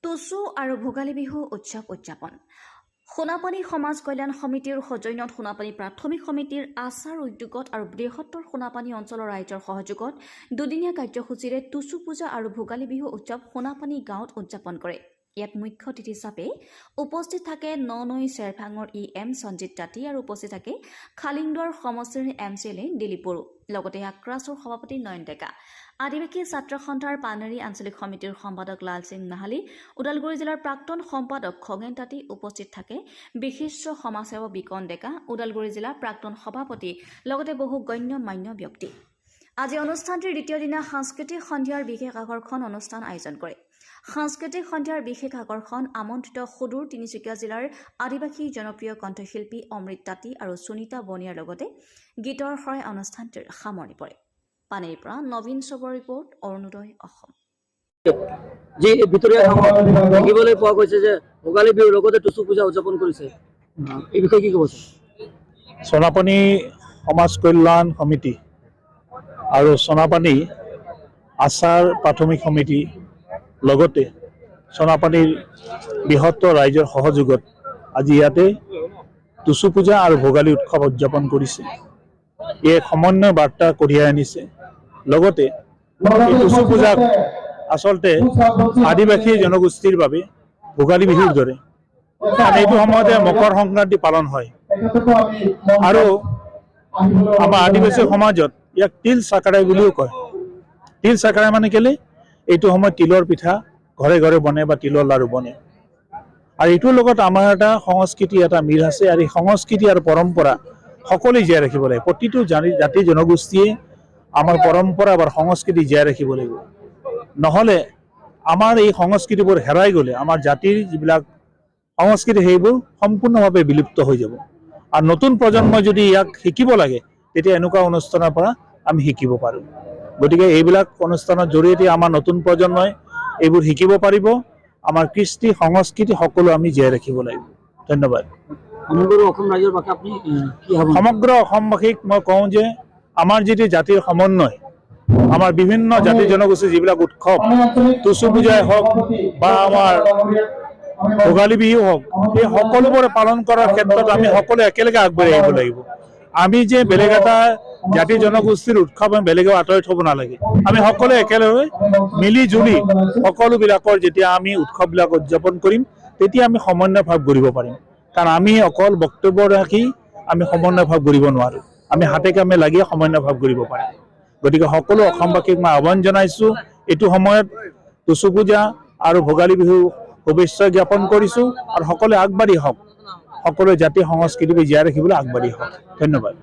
টুচু আৰু ভোগালী বিহু উৎসৱ উদযাপন সোণাপানী সমাজ কল্যাণ সমিতিৰ সৌজন্যত সোণাপানী প্ৰাথমিক সমিতিৰ আচাৰ উদ্যোগত আৰু বৃহত্তৰ সোণাপানী অঞ্চলৰ ৰাইজৰ সহযোগত দুদিনীয়া কাৰ্যসূচীৰে টুচু পূজা আৰু ভোগালী বিহু উৎসৱ সোণাপানী গাঁৱত উদযাপন কৰে। ইয়াত মুখ্য অতিথি হিচাপে উপস্থিত থাকে ননৈ চেৰভাঙৰ এম সঞ্জিত তাঁতী আৰু উপস্থিত থাকে খালিংদুৱাৰ সমষ্টিৰ MCLA দিলীপ বড়ো, লগতে আক্ৰাছৰ সভাপতি নয়ন ডেকা, আদিবাসী ছাত্ৰ সন্থাৰ পানেৰী আঞ্চলিক সমিতিৰ সম্পাদক লাল সিং নাহালী, ওদালগুৰি জিলাৰ প্ৰাক্তন সম্পাদক খগেন তাঁতী, উপস্থিত থাকে বিশিষ্ট সমাজসেৱক বিকন ডেকা, ওদালগুৰি জিলাৰ প্ৰাক্তন সভাপতি, লগতে বহু গণ্য মান্য ব্যক্তি। আজি অনুষ্ঠানটিৰ দ্বিতীয় দিনা সাংস্কৃতিক সন্ধিয়াৰ বিশেষ আকৰ্ষণ অনুষ্ঠান আয়োজন কৰে। সাংস্কৃতিক সন্ধিয়াৰ বিশেষ আকৰ্ষণ আমন্ত্ৰিত সুদূৰ তিনিচুকীয়া জিলাৰ আদিবাসী জনপ্ৰিয় কণ্ঠশিল্পী অমৃত তাঁতী আৰু সুনীতা বনিয়াৰ লগতে গীতৰ শৰাই অনুষ্ঠানটিৰ সামৰণি পৰে। পানেৰীৰ পৰা নবীন চবৰ ৰিপৰ্ট, অৰুণোদয় অসম। যি ভিতৰীয়া দেখিবলৈ পোৱা গৈছে যে ভোগালী বিহুৰ লগতে টুচু পূজা উদযাপন কৰিছে, এই বিষয়ে কি ক'ব? সোণাপানী সমাজ কল্যাণ সমিতি আৰু সোণাপানী আচাৰ প্ৰাথমিক সমিতি লগতে সোণাপানীৰ বৃহত্তৰ ৰাইজৰ সহযোগত আজি ইয়াতে টুচু পূজা আৰু ভোগালী উৎসৱ উদযাপন কৰিছে। এই সমন্বয় বাৰ্তা কঢ়িয়াই আনিছে। লগতে এই টুচু পূজাক আচলতে আদিবাসী জনগোষ্ঠীৰ বাবে ভোগালী বিহুৰ দৰে, কাৰণ এইটো সময়তে মকৰ সংক্ৰান্তি পালন হয় আৰু আমাৰ আদিবাসী সমাজত ইয়াক তিল চাকৰাই বুলিও কয়। তিল চাকৰাই মানে কেলে, এইটো সময়ত তিলৰ পিঠা ঘৰে ঘৰে বনে বা তিলৰ লাড়ু বনে। আৰু এইটোৰ লগত আমাৰ এটা সংস্কৃতি, এটা মিল আছে, আৰু এই সংস্কৃতি আৰু পৰম্পৰা সকলোৱে জীয়াই ৰাখিব লাগে। প্ৰতিটো জাতি জনগোষ্ঠীয়ে আমাৰ পৰম্পৰা বা সংস্কৃতি জীয়াই ৰাখিব লাগিব। নহ'লে আমাৰ এই সংস্কৃতিবোৰ হেৰাই গ'লে আমাৰ জাতিৰ যিবিলাক সংস্কৃতি সেইবোৰ সম্পূৰ্ণভাৱে বিলুপ্ত হৈ যাব। আৰু নতুন প্ৰজন্মই যদি ইয়াক শিকিব লাগে তেতিয়া এনেকুৱা অনুষ্ঠানৰ পৰা আমি শিকিব পাৰোঁ। গতিকে এইবিলাক অনুষ্ঠানৰ জৰিয়তে আমাৰ নতুন প্ৰজন্মই এইবোৰ শিকিব পাৰিব। আমাৰ কৃষ্টি সংস্কৃতি সকলো আমি জীয়াই ৰাখিব লাগিব। ধন্যবাদ। সমগ্ৰ অসমবাসীক মই কওঁ যে আমাৰ যিটো জাতিৰ সমন্বয়, আমাৰ বিভিন্ন জাতি জনগোষ্ঠীৰ যিবিলাক উৎসৱ, টুচু পূজাই হওক বা আমাৰ ভোগালী বিহু হওক, এই সকলোবোৰে পালন কৰাৰ ক্ষেত্ৰত আমি সকলোৱে একেলগে আগবাঢ়ি আহিব লাগিব। আমি যে বেলেগ এটা জাতি জনগোষ্ঠীৰ উৎসৱ আমি বেলেগেও আঁতৰি থ'ব নালাগে। আমি সকলোৱে একেলগে মিলি জুলি সকলোবিলাকৰ যেতিয়া আমি উৎসৱবিলাক উদযাপন কৰিম তেতিয়া আমি সমন্বয় ভাৱ গঢ়িব পাৰিম। কাৰণ আমি অকল বক্তব্য ৰাখি আমি সমন্বয় ভাৱ গঢ়িব নোৱাৰোঁ। আমি হাতে কামে লাগি সমন্বয় ভাৱ গঢ়িব পাৰিম। গতিকে সকলো অসমবাসীক মই আহ্বান জনাইছোঁ, এইটো সময়ত টুচু পূজা আৰু ভোগালী বিহু শুভেচ্ছা জ্ঞাপন কৰিছোঁ। আৰু সকলোৱে আগবাঢ়ি হওক, সকলোৱে জাতি সংস্কৃতি জীয়াই ৰাখিবলৈ আগবাঢ়ি হওক। ধন্যবাদ।